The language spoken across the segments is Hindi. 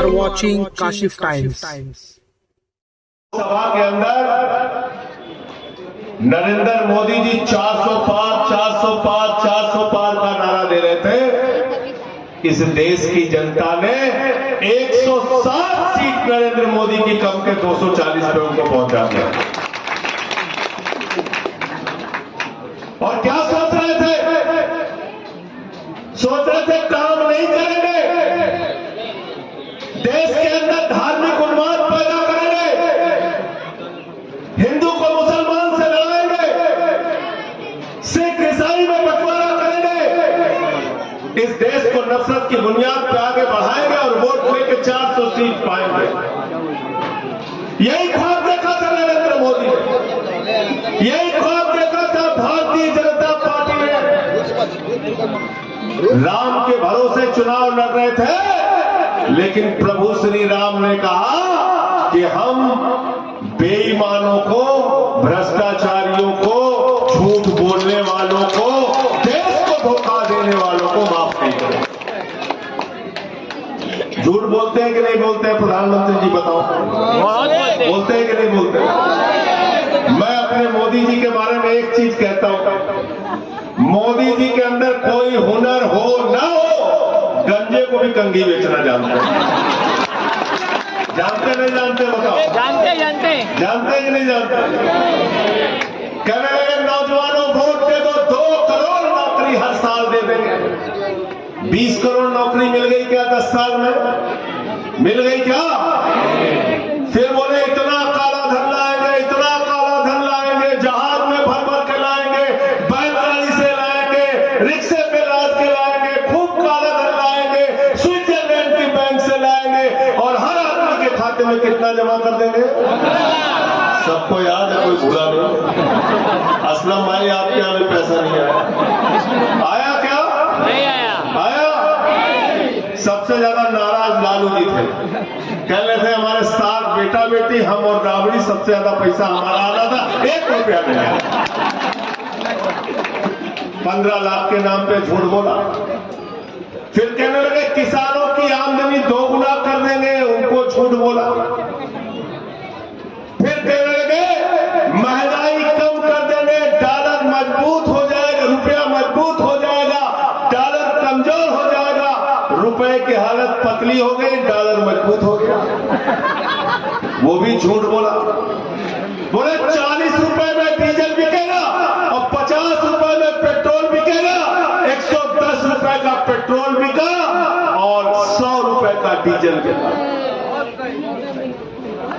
are watching Kashif Times. सभा के अंदर नरेंद्र मोदी जी 400 पार 400 पार 400 पार का नारा दे रहे थे। इस देश की जनता ने 107 सीट नरेंद्र मोदी की कम के 240 पे उनको पहुंचा दिया। और क्या सोच रहे थे? सोच रहे थे काम नहीं करेंगे, देश के अंदर धार्मिक उन्माद पैदा करेंगे, हिंदू को मुसलमान से लड़ाएंगे, सिख ईसाई में बंटवारा करेंगे, इस देश को नफरत की बुनियाद पर आगे बढ़ाएंगे और वोट लेके 400 सीट पाएंगे। यही ख्वाब देखा था नरेंद्र मोदी ने, यही ख्वाब देखा था भारतीय जनता पार्टी ने। राम के भरोसे चुनाव लड़ रहे थे, लेकिन प्रभु श्री राम ने कहा कि हम बेईमानों को, भ्रष्टाचारियों को, झूठ बोलने वालों को, देश को धोखा देने वालों को माफ नहीं करें। झूठ बोलते हैं कि नहीं बोलते हैं प्रधानमंत्री जी, बताओ। बोलते हैं कि नहीं बोलते? मैं अपने मोदी जी के बारे में एक चीज कहता हूं, मोदी जी के अंदर कोई हुनर हो ना हो, गंजे को भी कंघी बेचना जानते हैं। जानते नहीं जानते? बताओ। जानते कि नहीं जानते? कहने लगे नौजवानों वोट दे दो, 2 करोड़ नौकरी हर साल दे देंगे। 20 करोड़ नौकरी मिल गई क्या 10 साल में? मिल गई क्या? फिर बोले इतना काला धन लाएंगे, इतना काला धन लाएंगे, जहाज में भर भर के लाएंगे, बैलगाड़ी से लाएंगे, रिक्शे पे लाद के लाएंगे, खूब काला धन लाएंगे, स्विट्जरलैंड की बैंक से लाएंगे और हर आदमी के खाते में कितना जमा कर देंगे? सबको याद है, कोई भूला नहीं। असलम भाई आपके यहाँ भी पैसा नहीं आया? आया क्या? नहीं आया। आया? सबसे ज्यादा नाराज लालू जी थे, कह रहे थे हमारे 7 बेटा बेटी, हम और राबड़ी, सबसे ज्यादा पैसा हमारा आ रहा था, 1 रुपया नहीं आया। 15 लाख के नाम पे झूठ बोला। फिर कहने लगे किसानों की आमदनी 2 गुना कर देंगे, उनको झूठ बोला। फिर कहने लगे महंगाई कम कर देंगे, डॉलर मजबूत हो जाएगा, रुपया मजबूत हो जाएगा, डॉलर कमजोर हो जाएगा। रुपए की हालत पतली हो गई, डॉलर मजबूत हो गया। वो भी झूठ बोला। बोले 40 रुपए में डीजल बिकेगा और 50 रुपए में पेट्रोल बिकेगा। 110 रुपए का पेट्रोल बिका और 100 रुपए का डीजल बिका।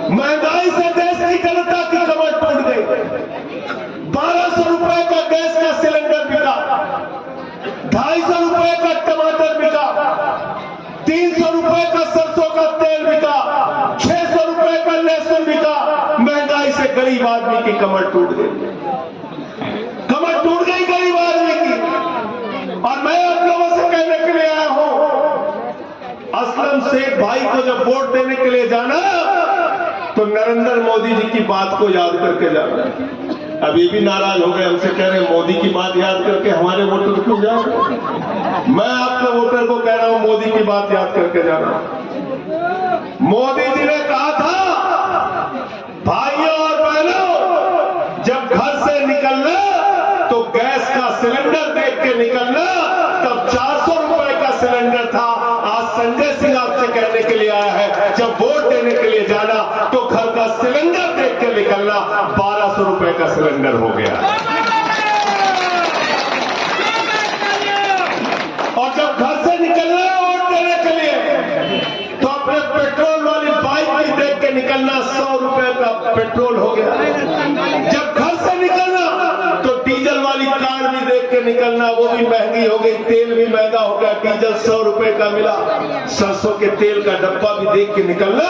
महंगाई से देश की जनता की कमर टूट गई। 1200 रुपए का गैस का सिलेंडर बिका, 250 रुपए का टमाटर बिका, 300 रुपए का सरसों का तेल बिका, 600 रुपए का लहसुन बिका। महंगाई से गरीब आदमी की कमर टूट गई, कमर टूट गई गरीब आदमी की। और मैं आप लोगों से कहने के लिए आया हूं, असलम शेख भाई को जब वोट देने के लिए जाना तो नरेंद्र मोदी जी की बात को याद करके जाना। अब ये भी नाराज हो गए, हमसे कह रहे मोदी की बात याद करके हमारे वोटर को जाओ। मैं आपके वोटर को कह रहा हूं मोदी की बात याद करके जाना। मोदी जी ने कहा था भाइयों और बहनों, जब घर से निकलना तो गैस का सिलेंडर देख के निकलना। तब 400 रुपए का सिलेंडर था, आज संजय सिंह आपसे कहने के लिए आया है जब वोट देने के लिए जाना तो घर का सिलेंडर देख के निकलना। 1200 रुपए का सिलेंडर हो गया। और जब घर से निकलना है वोट देने के लिए तो अपने पेट्रोल वाली बाइक भी देख के निकलना। 100 रुपए का पेट्रोल हो गया। जब घर से निकलना तो डीजल वाली कार भी देख के निकलना, वो भी महंगी हो गई। तेल भी महंगा हो गया, डीजल 100 रुपए का मिला। सरसों के तेल का डब्बा भी देख के निकलना,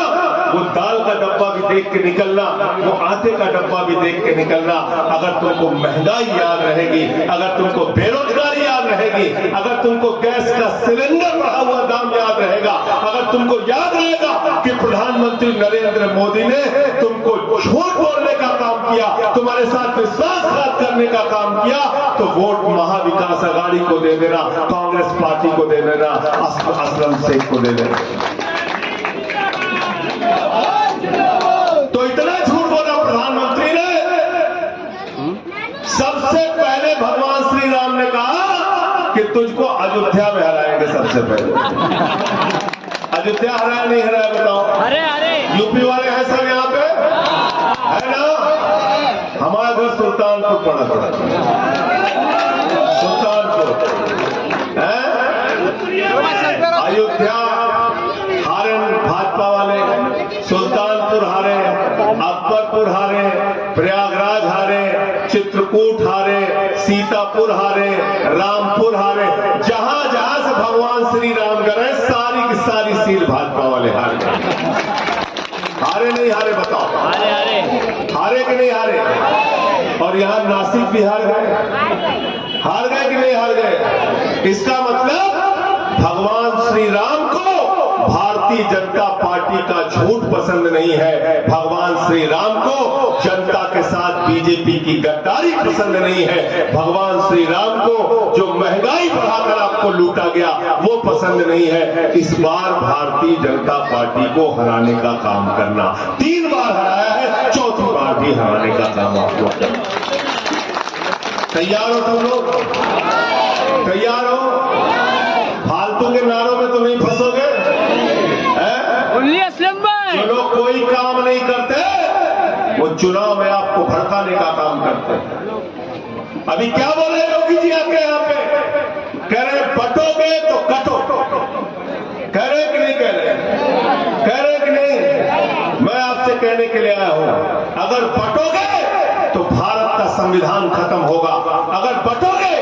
वो दाल का डब्बा भी देख के निकलना, वो आटे का डब्बा भी देख के निकलना। अगर तुमको महंगाई याद रहेगी, अगर तुमको बेरोजगारी याद रहेगी, अगर तुमको गैस का सिलेंडर बढ़ा हुआ दाम याद रहेगा, अगर तुमको याद रहेगा कि प्रधानमंत्री नरेंद्र मोदी ने तुमको झूठ बोलने का काम किया, तुम्हारे साथ विश्वासघात करने का काम किया, तो वोट महाविकास अघाड़ी को दे देना, कांग्रेस पार्टी को दे देना, असलम शेख को दे देना। प्रधानमंत्री ने सबसे पहले भगवान श्री राम ने कहा कि तुझको अयोध्या में हराएंगे सबसे पहले। अयोध्या हराया नहीं हराया बताओ? अरे अरे यूपी वाले हैं सब यहाँ पे, है ना? हमारा घर सुल्तानपुर पड़ा, सुल्तानपुर है। अयोध्या हारे भाजपा वाले, सुल्तानपुर हारे, अकबरपुर हारे, प्रयागराज हारे, चित्रकूट हारे, सीतापुर हारे, रामपुर हारे। जहां जहां से भगवान श्री राम गए सारी की सारी सीट भाजपा वाले हारे। हारे नहीं हारे बताओ? अरे अरे हारे कि नहीं हारे? और यहां नासिक भी हार गए, हार गए कि नहीं हार गए? इसका मतलब भगवान श्री राम को भारतीय जनता पार्टी का झूठ पसंद नहीं है, भगवान श्री राम को जनता के साथ बीजेपी की गद्दारी पसंद नहीं है, भगवान श्री राम को जो महंगाई बढ़ाकर आपको लूटा गया वो पसंद नहीं है। इस बार भारतीय जनता पार्टी को हराने का काम करना, 3 बार हराया है, चौथी बार भी हराने का काम आपको करना। तैयार हो तुम लोग? तैयार हो? फालतू के नारों में तो नहीं फंसोगे? जो लोग कोई काम नहीं करते वो चुनाव में आपको भड़काने का काम करते हैं। अभी क्या बोल रहे योगी जी आके यहाँ पे? कह रहे बटोगे तो कटो, कह रहे कि नहीं कह रहे? कह रहे कि नहीं? मैं आपसे कहने के लिए आया हूं, अगर बटोगे तो भारत का संविधान खत्म होगा, अगर बटोगे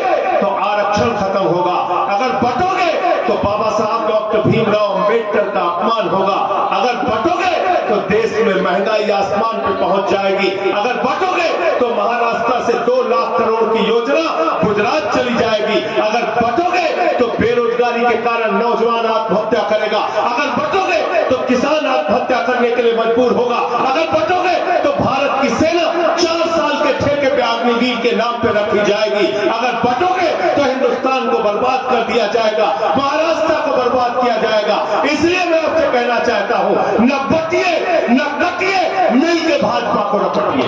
तो आरक्षण खत्म होगा, अगर बटोगे तो बाबा साहब डॉक्टर भीमराव अंबेडकर का अपमान होगा, अगर बटोगे तो देश में महंगाई आसमान पे पहुंच जाएगी, अगर बटोगे तो महाराष्ट्र से 2 लाख करोड़ की योजना गुजरात चली जाएगी, अगर बटोगे तो बेरोजगारी के कारण नौजवान आत्महत्या करेगा, अगर बटोगे तो किसान आत्महत्या करने के लिए मजबूर होगा, अगर बटोगे तो भारत की सेना 4 साल के ठेके पे अग्निवीर के नाम पे रखी जाएगी, अगर बटोगे तो हिंदुस्तान को बर्बाद कर दिया जाएगा, महाराष्ट्र को बर्बाद किया जाएगा। इसलिए मैं आपसे कहना चाहता हूं, न बटिए न कटिए, मिलकर भाजपा को रखिए।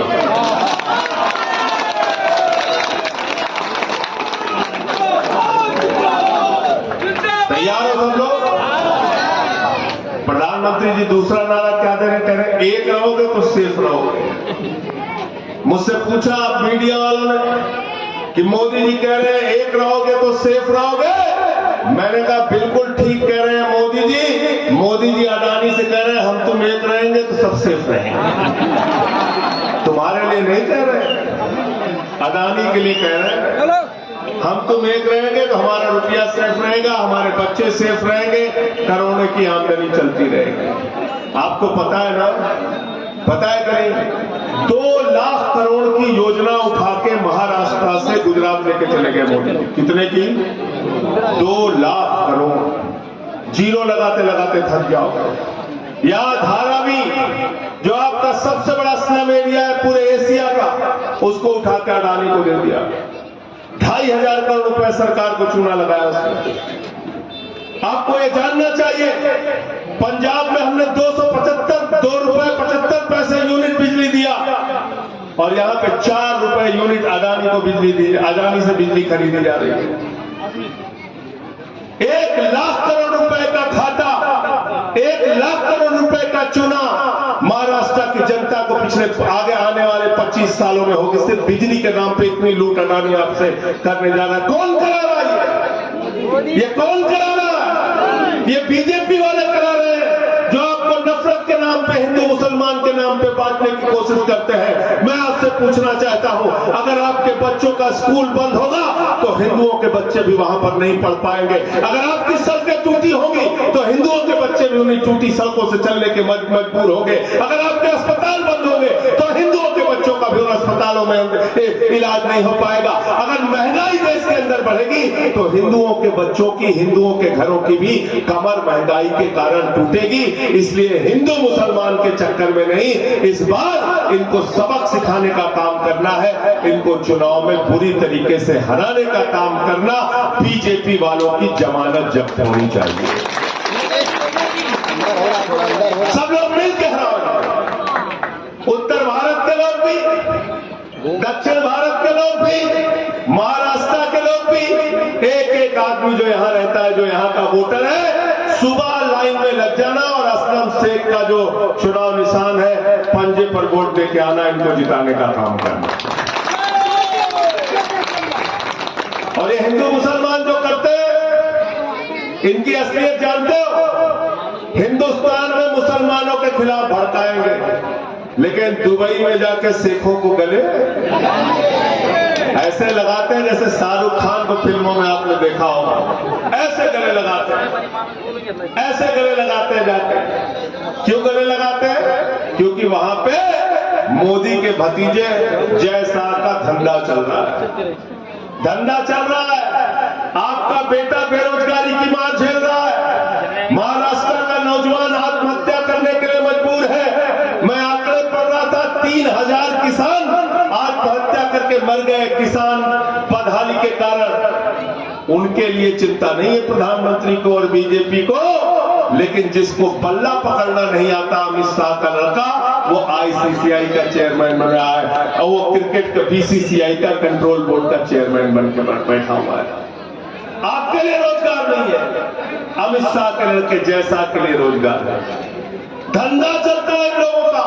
तैयार हो सब लोग? प्रधानमंत्री जी दूसरा नारा क्या दे रहे? कह रहे एक रहोगे तो सेफ रहोगे। मुझसे पूछा आप मीडिया वालों ने कि मोदी जी कह रहे हैं एक रहोगे तो सेफ रहोगे। मैंने कहा बिल्कुल ठीक कह रहे हैं मोदी जी। मोदी जी अडानी से कह रहे हैं हम तुम एक रहेंगे तो सब सेफ रहेंगे। तुम्हारे लिए नहीं कह रहे, अडानी के लिए कह रहे हैं हम तुम एक रहेंगे तो हमारा रुपया सेफ रहेगा, हमारे बच्चे सेफ रहेंगे, करोड़ों की आमदनी चलती रहेगी। आपको पता है ना, पता है कहीं 2 लाख करोड़ की योजना उठा के महाराष्ट्र से गुजरात लेके चले गए मोदी। कितने की? 2 लाख करोड़। जीरो लगाते लगाते थक जाओ। यहां धारावी जो आपका सबसे बड़ा स्लम एरिया है पूरे एशिया का, उसको उठा के अडानी को दे दिया। 2,500 करोड़ रुपए सरकार को चूना लगाया उसने। आपको ये जानना चाहिए, पंजाब में हमने 2 रुपए 75 पैसे यूनिट बिजली दिया और यहाँ पे 4 रुपए यूनिट अडानी को बिजली दी, अडानी से बिजली खरीदी जा रही है। 1 लाख करोड़ रुपए का घाटा, 1 लाख करोड़ रुपए का चूना महाराष्ट्र की जनता को पिछले आगे आने वाले 25 सालों में होगी। सिर्फ बिजली के नाम पे इतनी लूट अडानी आपसे करने जा रहा है। कौन करा रहा है? ये कौन करा रहा है? ये बीजेपी वाले करा रहे हैं, जो आपको नफरत के नाम पे, हिंदू मुसलमान के नाम पे बांटने की कोशिश करते हैं। मैं आपसे पूछना चाहता हूं, अगर आपके बच्चों का स्कूल बंद होगा तो हिंदुओं के बच्चे भी वहां पर नहीं पढ़ पाएंगे। अगर आपकी सड़कें टूटी होंगी तो हिंदुओं के बच्चे भी उन्हीं टूटी सड़कों से चलने के मजबूर होंगे। अगर आपके अस्पताल बंद होंगे तो हिंदुओं के बच्चों का भी उन अस्पतालों में इलाज नहीं हो पाएगा। अगर महंगाई देश के अंदर बढ़ेगी तो हिंदुओं के बच्चों की, हिंदुओं के घरों की भी कमर महंगाई के कारण टूटेगी। इसलिए हिंदू मुसलमान के चक्कर में नहीं, इस बार इनको सबक सिखाने का काम करना है, इनको चुनाव में पूरी तरीके से हराने का काम करना। बीजेपी वालों की जमानत जब्त होनी चाहिए। सब लोग मिलकर हराओ। उत्तर भारत के लोग दक्षिण भारत के लोग भी, महाराष्ट्र के लोग भी, एक एक आदमी जो यहाँ रहता है, जो यहाँ का वोटर है, सुबह लाइन में लग जाना और असलम शेख का जो चुनाव निशान है पंजे पर वोट दे के आना, इनको जिताने का काम करना। और ये हिंदू मुसलमान जो करते हैं, इनकी असलियत जानते हो? हिंदुस्तान में मुसलमानों के खिलाफ भड़काएंगे, लेकिन दुबई में जाके सिखों को गले ऐसे लगाते हैं जैसे शाहरुख खान को फिल्मों में आपने देखा होगा। ऐसे गले लगाते हैं, ऐसे गले लगाते हैं जाके। क्यों गले लगाते हैं? क्योंकि वहां पे मोदी के भतीजे जय शाह का धंधा चल रहा है, धंधा चल रहा है। आपका बेटा बेरोजगारी की मार झेल रहा है, महाराष्ट्र का नौजवान आत्महत्या करने के लिए मजबूर है। मैं आंकड़े पढ़ रहा था, 3000 किसान आत्महत्या करके मर गए, किसान बदहाली के कारण। उनके लिए चिंता नहीं है प्रधानमंत्री को और बीजेपी को, लेकिन जिसको बल्ला पकड़ना नहीं आता, अमित शाह का लड़का, वो आईसीसीआई का चेयरमैन बन रहा है और वो क्रिकेट का बीसीसीआई का कंट्रोल बोर्ड का चेयरमैन बन के बैठा हुआ है। आपके लिए रोजगार नहीं है, अमित शाह के लड़के जैसा के लिए रोजगार है। धंधा चलता है इन लोगों का,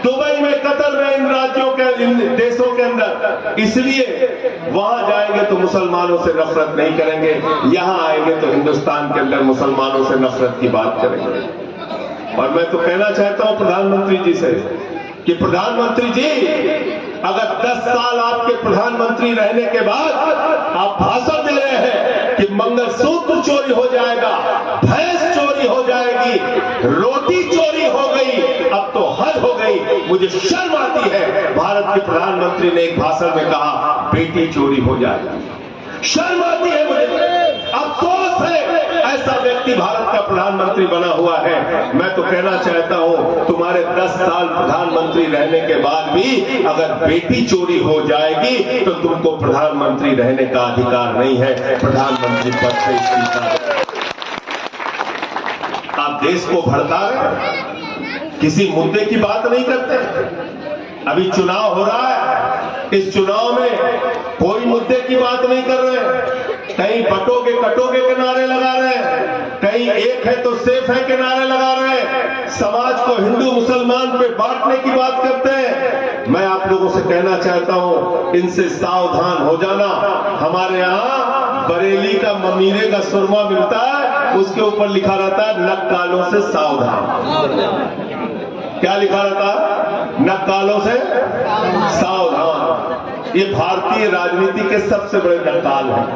दुबई में, कतर में, इन राज्यों के, इन देशों के अंदर। इसलिए वहां जाएंगे तो मुसलमानों से नफरत नहीं करेंगे, यहां आएंगे तो हिंदुस्तान के अंदर मुसलमानों से नफरत की बात करेंगे। और मैं तो कहना चाहता हूं प्रधानमंत्री जी से कि प्रधानमंत्री जी, अगर 10 साल आपके प्रधानमंत्री रहने के बाद आप भाषण दे रहे हैं कि मंगलसूत्र चोरी हो जाएगा, भैंस चोरी हो जाएगी, रोटी चोरी हो गई, अब तो हद हो गई, मुझे शर्म आती है। भारत के प्रधानमंत्री ने एक भाषण में कहा बेटी चोरी हो जाएगी, शर्म आती है मुझे, अफसोस है ऐसा व्यक्ति भारत का प्रधानमंत्री बना हुआ है। मैं तो कहना चाहता हूं, तुम्हारे 10 साल प्रधानमंत्री रहने के बाद भी अगर बेटी चोरी हो जाएगी तो तुमको प्रधानमंत्री रहने का अधिकार नहीं है, प्रधानमंत्री पद से इस्तीफा दो। आप देश को भड़का रहे, किसी मुद्दे की बात नहीं करते। अभी चुनाव हो रहा है, इस चुनाव में कोई मुद्दे की बात नहीं कर रहे, कहीं बटोगे कटोगे के नारे लगा रहे हैं, कहीं एक है तो सेफ है के नारे लगा रहे हैं, समाज को हिंदू मुसलमान पे बांटने की बात करते हैं। मैं आप लोगों से कहना चाहता हूं, इनसे सावधान हो जाना। हमारे यहाँ बरेली का ममीरे का सुरमा मिलता है, उसके ऊपर लिखा रहता है नक्कालों से सावधान। क्या लिखा रहता है? नक्कालों से सावधान। ये भारतीय राजनीति के सबसे बड़े नक्काल हैं,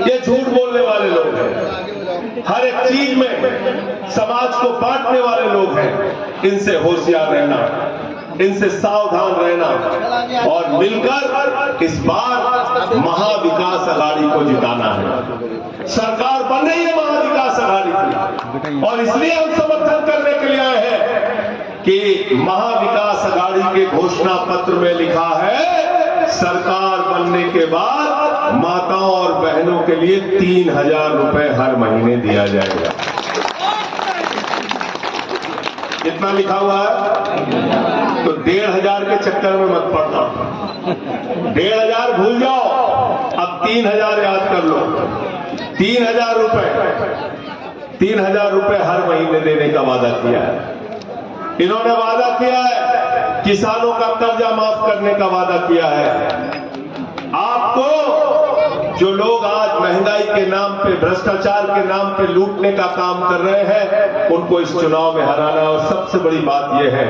ये झूठ बोलने वाले लोग हैं, हर एक चीज में समाज को बांटने वाले लोग हैं। इनसे होशियार रहना, इनसे सावधान रहना और मिलकर इस बार महाविकास अघाड़ी को जिताना है। सरकार बन रही है महाविकास अघाड़ी की, और इसलिए हम समर्थन करने के लिए आए हैं कि महाविकास अघाड़ी के घोषणा पत्र में लिखा है सरकार बनने के बाद माताओं और बहनों के लिए 3000 रुपए हर महीने दिया जाएगा। कितना लिखा हुआ है? तो 1500 के चक्कर में मत पड़ना, 1500 भूल जाओ, अब 3000 याद कर लो। 3000 रुपए हर महीने देने का वादा किया है। इन्होंने वादा किया है किसानों का कर्जा माफ करने का वादा किया है। आपको जो लोग आज महंगाई के नाम पे, भ्रष्टाचार के नाम पे लूटने का काम कर रहे हैं, उनको इस चुनाव में हराना। और सबसे बड़ी बात यह है,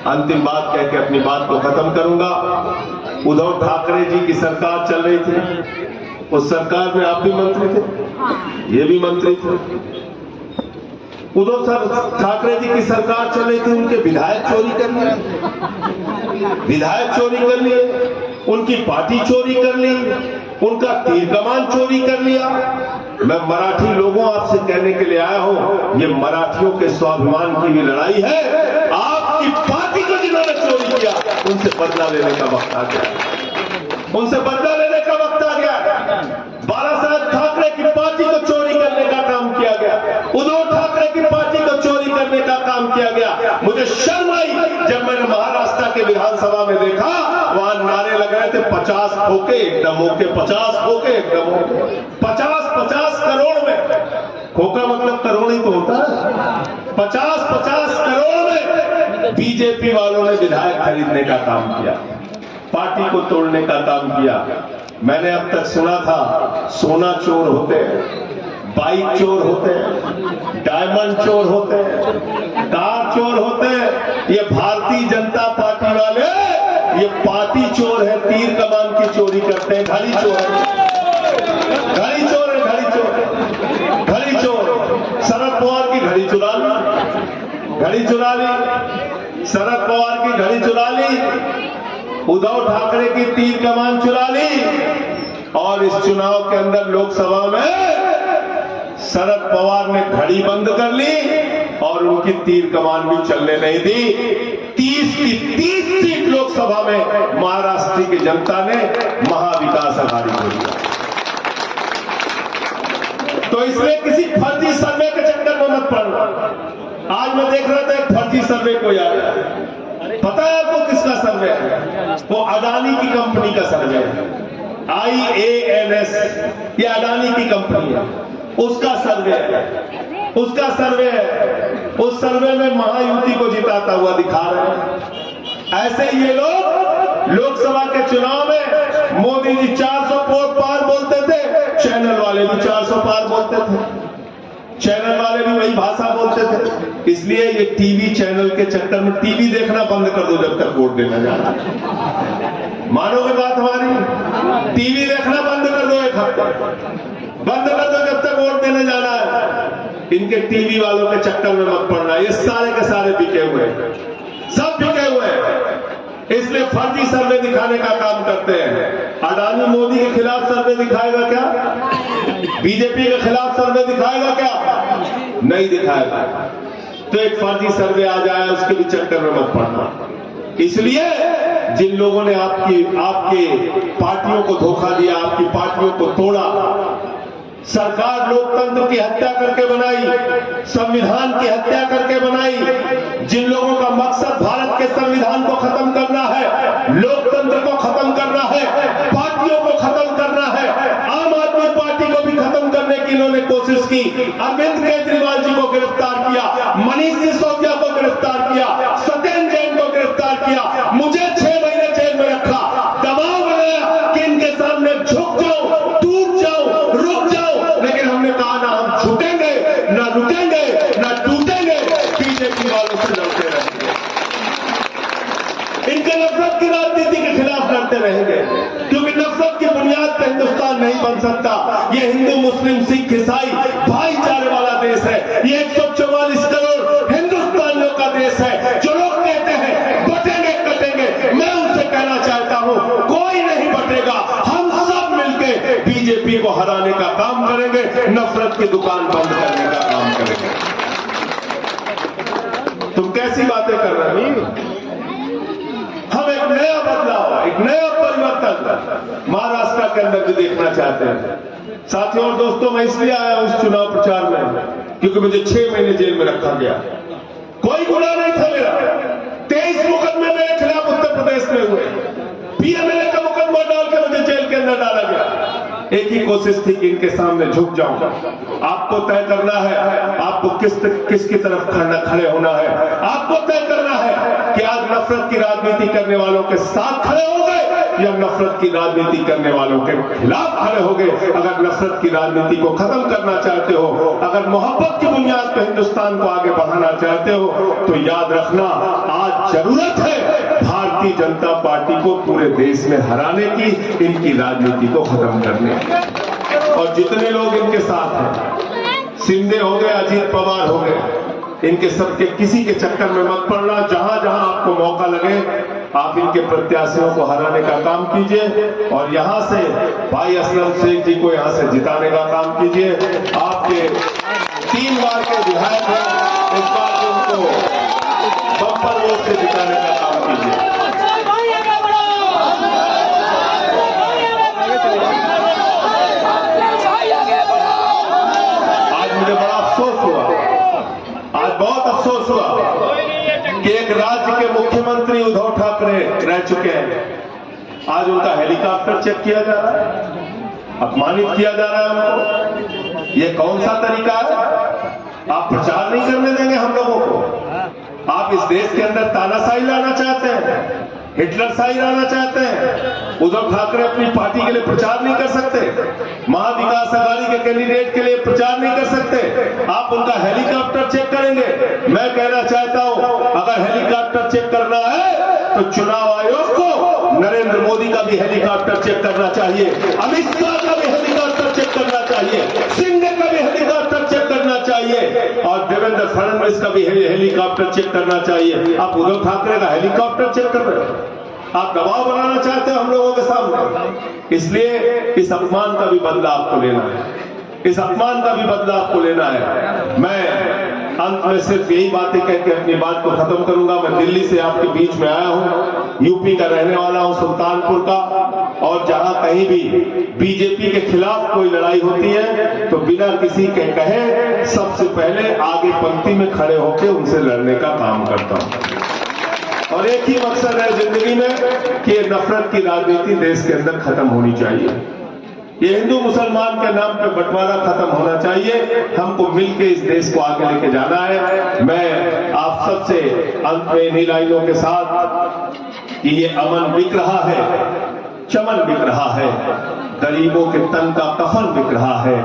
अंतिम बात कह के अपनी बात को खत्म करूंगा। उद्धव ठाकरे जी की सरकार चल रही थी, उस सरकार में आप भी मंत्री थे, ये भी मंत्री थे। उद्धव ठाकरे जी की सरकार चल रही थी, उनके विधायक चोरी कर लिए, विधायक चोरी कर लिए, उनकी पार्टी चोरी कर ली, उनका तीर कमान चोरी कर लिया। मैं मराठी लोगों आपसे कहने के लिए आया हूं, ये मराठियों के स्वाभिमान की भी लड़ाई है। आपकी पार्टी को जिन्होंने चोरी किया, उनसे बदला लेने का वक्त आ गया, उनसे बदला लेने का वक्त आ गया। बालासाहेब ठाकरे की पार्टी को चोरी करने का काम किया गया, उद्धव ठाकरे की पार्टी को चोरी करने का काम किया गया। मुझे शर्म आई जब मैंने महाराष्ट्र के विधानसभा में देखा, वहां 50 खोके एकदम ओके, 50 खोके एकदम ओके, 50 करोड़ में, खोका मतलब करोड़ ही तो होता है, 50 करोड़ में बीजेपी वालों ने विधायक खरीदने का काम किया, पार्टी को तोड़ने का काम किया। मैंने अब तक सुना था सोना चोर होते हैं, बाइक चोर होते हैं, डायमंड चोर होते हैं, कार चोर होते हैं। ये भारतीय जनता पार्टी वाले ये पार्टी चोर है, तीर कमान की चोरी करते हैं, घड़ी चोर है, घड़ी चोर है, घड़ी चोर, घड़ी चोर। शरद पवार की घड़ी चुरा ली, घड़ी चुरा ली, शरद पवार की घड़ी चुरा ली, उद्धव ठाकरे की तीर कमान चुरा ली, और इस चुनाव के अंदर लोकसभा में शरद पवार ने घड़ी बंद कर ली और उनकी तीर कमान भी चलने नहीं दी। 30 की 30 सीट लोकसभा में महाराष्ट्र की जनता ने महाविकास आघाड़ी को दिया। तो इसलिए किसी फर्जी सर्वे के चक्कर में मत पड़ना। आज मैं देख रहा था एक फर्जी सर्वे को आया, पता है आपको किसका सर्वे है? वो अडानी की कंपनी का सर्वे है, IANS, ये अडानी की कंपनी है, उसका सर्वे है, उसका सर्वे है। उस सर्वे में महायुति को जिताता हुआ दिखा रहे हैं। ऐसे ही ये लोग लोकसभा के चुनाव में मोदी जी 400 पार बोलते थे, चैनल वाले भी 400 पार बोलते थे, चैनल वाले भी वही भाषा बोलते थे। इसलिए ये टीवी चैनल के चक्कर में टीवी देखना बंद कर दो जब तक वोट देना जाना। मानोगे बात हमारी? टीवी देखना बंद कर दो, एक हफ्ते बंद कर दो जब तक वोट देने जाना है। इनके टीवी वालों के चक्कर में मत पड़ना, ये सारे के सारे बिके हुए हैं, सब बिके हुए हैं। इसलिए फर्जी सर्वे दिखाने का काम करते हैं। अडानी मोदी के खिलाफ सर्वे दिखाएगा क्या? बीजेपी के खिलाफ सर्वे दिखाएगा क्या? नहीं दिखाएगा। तो एक फर्जी सर्वे आ जाए उसके भी चक्कर में मत पड़ना। इसलिए जिन लोगों ने आपके पार्टियों को धोखा दिया, आपकी पार्टियों को तोड़ा, सरकार लोकतंत्र की हत्या करके बनाई, संविधान की हत्या करके बनाई, जिन लोगों का मकसद भारत के संविधान को खत्म करना है, लोकतंत्र को खत्म करना है, पार्टियों को खत्म करना है, आम आदमी पार्टी को भी खत्म करने की इन्होंने कोशिश की। अरविंद केजरीवाल जी को गिरफ्तार किया, मनीष सिसोदिया को गिरफ्तार किया, सत्येंद्र जैन को गिरफ्तार किया, मुझे 6 महीने जेल में रखा, दबाव बनाया कि इनके सामने झुक जाऊं, टूट जाऊं, रुक जाऊं, लेकिन हमने कहा ना हम झुकेंगे, ना रुकेंगे, ना टूटेंगे, बीजेपी वालों से लड़ते रहेंगे, इनके नफरत की राजनीति के खिलाफ लड़ते रहेंगे, क्योंकि नफरत की बुनियाद पर हिंदुस्तान नहीं बन सकता। ये हिंदू मुस्लिम सिख ईसाई भाईचारे वाला देश है, ये 144 करोड़ हिंदुस्तानियों का देश है। जो लोग कहते हैं बटेंगे कटेंगे, मैं उनसे कहना चाहता हूं कोई नहीं बटेगा, हम सब मिलकर बीजेपी को हराने का काम करेंगे, नफरत की दुकान बंद करने का काम करेंगे। तुम कैसी बातें कर रहे हो? हम एक नया बदलाव, एक नया परिवर्तन महाराष्ट्र के अंदर भी देखना चाहते हैं। साथियों और दोस्तों, मैं इसलिए आया उस चुनाव प्रचार में क्योंकि मुझे 6 महीने जेल में रखा गया। कोई गुनाह नहीं था मेरा। 23 मुकदमे मेरे खिलाफ उत्तर प्रदेश में हुए, पीएमएलए का मुकदमा डाल के मुझे जेल के अंदर डाला गया। एक ही कोशिश थी कि इनके सामने झुक जाऊं। आपको तय करना है आपको किसकी तरफ खड़े होना है। आपको तय करना है कि आज नफरत की राजनीति करने वालों के साथ खड़े होंगे या नफरत की राजनीति करने वालों के खिलाफ खड़े होंगे। अगर नफरत की राजनीति को खत्म करना चाहते हो, अगर मोहब्बत की बुनियाद पर हिंदुस्तान को आगे बढ़ाना चाहते हो, तो याद रखना आज जरूरत है भारतीय जनता पार्टी को पूरे देश में हराने की, इनकी राजनीति को खत्म करने। और जितने लोग इनके साथ हैं, शिंदे हो गए, अजीत पवार हो गए, इनके सबके किसी के चक्कर में मत पड़ना। जहां जहां आपको मौका लगे आप इनके प्रत्याशियों को हराने का काम कीजिए और यहां से भाई असलम शेख जी को यहां से जिताने का काम कीजिए। आपके 3 बार के विधायक हैं, इस बार उनको बम्पर वोट से जिताने का काम कीजिए। आज मुझे बड़ा अफसोस हुआ, आज बहुत अफसोस हुआ कि एक राज्य के मुख्यमंत्री उद्धव ठाकरे रह चुके हैं, आज उनका हेलीकॉप्टर चेक किया जा रहा है, अपमानित किया जा रहा है उनको। ये कौन सा तरीका है? आप प्रचार नहीं करने देंगे हम लोगों को। आप इस देश के अंदर तानाशाही लाना चाहते हैं, हिटलरशाही लाना चाहते हैं। उद्धव ठाकरे अपनी पार्टी के लिए प्रचार नहीं कर सकते, महाविकास अघाड़ी के कैंडिडेट के लिए प्रचार नहीं कर सकते। आप उनका हेलीकॉप्टर चेक करेंगे। मैं कहना चाहता हूं, अगर हेलीकॉप्टर चेक करना है तो चुनाव आयोग को नरेंद्र मोदी का भी हेलीकॉप्टर चेक करना चाहिए, अमित शाह का भी हेलीकॉप्टर चेक करना चाहिए, सिंह का भी हेलीकॉप्टर चेक करना चाहिए और देवेंद्र फडणवीस का भी हेलीकॉप्टर चेक करना चाहिए। आप उद्धव ठाकरे का हेलीकॉप्टर चेक कर रहे हैं। आप दबाव बनाना चाहते हो हम लोगों के सामने। इसलिए इस अपमान का भी बदला आपको लेना है, इस अपमान का भी बदला आपको लेना है। मैं अंत में सिर्फ यही बातें कह के अपनी बात को खत्म करूंगा। मैं दिल्ली से आपके बीच में आया हूं, यूपी का रहने वाला हूं, सुल्तानपुर का। और जहां कहीं भी बीजेपी के खिलाफ कोई लड़ाई होती है तो बिना किसी के कहे सबसे पहले आगे पंक्ति में खड़े होकर उनसे लड़ने का काम करता हूं। और एक ही मकसद है जिंदगी में कि ये नफरत की राजनीति देश के अंदर खत्म होनी चाहिए। ये हिंदू मुसलमान के नाम पे बंटवारा खत्म होना चाहिए। हमको मिलकर इस देश को आगे लेके जाना है। मैं आप सबसे अंत में इन्हीं लाइनों के साथ कि ये अमन बिक रहा है, चमन बिक रहा है, गरीबों के तन का कफन बिक रहा है,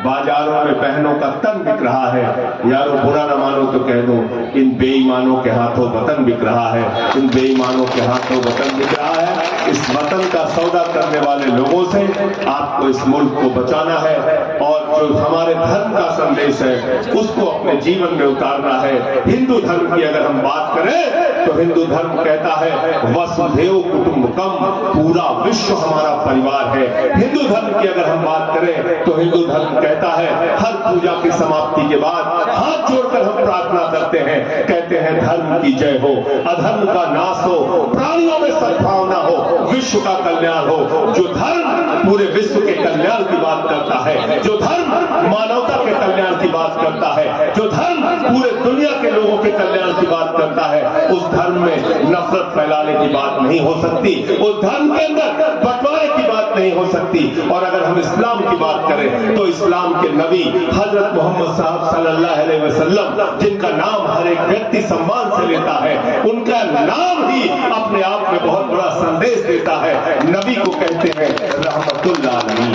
बाजारों में बहनों का तन बिक रहा है। यारो बुरा न मानो तो कह दो, इन बेईमानों के हाथों वतन बिक रहा है, इन बेईमानों के हाथों वतन बिक रहा है। इस वतन का सौदा करने वाले लोगों से आपको इस मुल्क को बचाना है और जो हमारे धर्म का संदेश है उसको अपने जीवन में उतारना है। हिंदू धर्म की अगर हम बात करें तो हिंदू धर्म कहता है वसुधैव कुटुंबकम, पूरा विश्व हमारा परिवार है। हिंदू धर्म की अगर हम बात करें तो हिंदू धर्म कहता है हर पूजा की समाप्ति के बाद हाथ जोड़कर हम प्रार्थना करते हैं, कहते हैं धर्म की जय हो, अधर्म का नाश हो, प्राणियों में सद्भावना हो, विश्व का कल्याण हो। जो धर्म पूरे विश्व के कल्याण की बात करता है, जो धर्म मानवता के कल्याण की बात करता है, जो धर्म पूरे दुनिया के लोगों के कल्याण की बात करता है, उस धर्म में नफरत फैलाने की बात नहीं हो सकती, उस धर्म के अंदर बंटवारे की बात नहीं हो सकती। और अगर हम इस्लाम की बात करें तो इस्लाम के नबी हजरत मोहम्मद साहब सल्लल्लाहु अलैहि वसल्लम, जिनका नाम हर एक व्यक्ति सम्मान से लेता है, उनका नाम ही अपने आप में बहुत बड़ा संदेश देता है। नबी को कहते हैं रहमतुल आलमीन।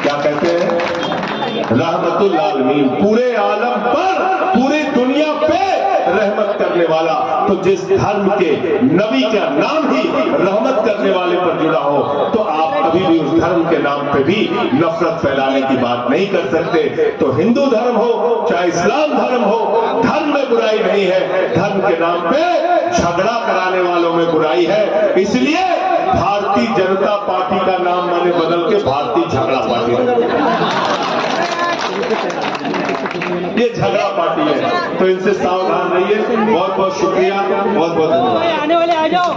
क्या कहते हैं? रहमतुल आलमीन, पूरे आलम पर, पूरी दुनिया पे रहमत करने वाला। तो जिस धर्म के नबी का नाम ही रहमत करने वाले पर जुड़ा हो तो आप कभी भी उस धर्म के नाम पे भी नफरत फैलाने की बात नहीं कर सकते। तो हिंदू धर्म हो चाहे इस्लाम धर्म हो, धर्म में बुराई नहीं है, धर्म के नाम पे झगड़ा कराने वालों में बुराई है। इसलिए भारतीय जनता पार्टी का नाम मैंने बदल के भारतीय झगड़ा पार्टी ये झगड़ा पार्टी है, तो इनसे सावधान रहिए। बहुत बहुत शुक्रिया, बहुत बहुत धन्यवाद। आने वाले आ जाओ।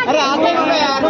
अरे आने वाले यार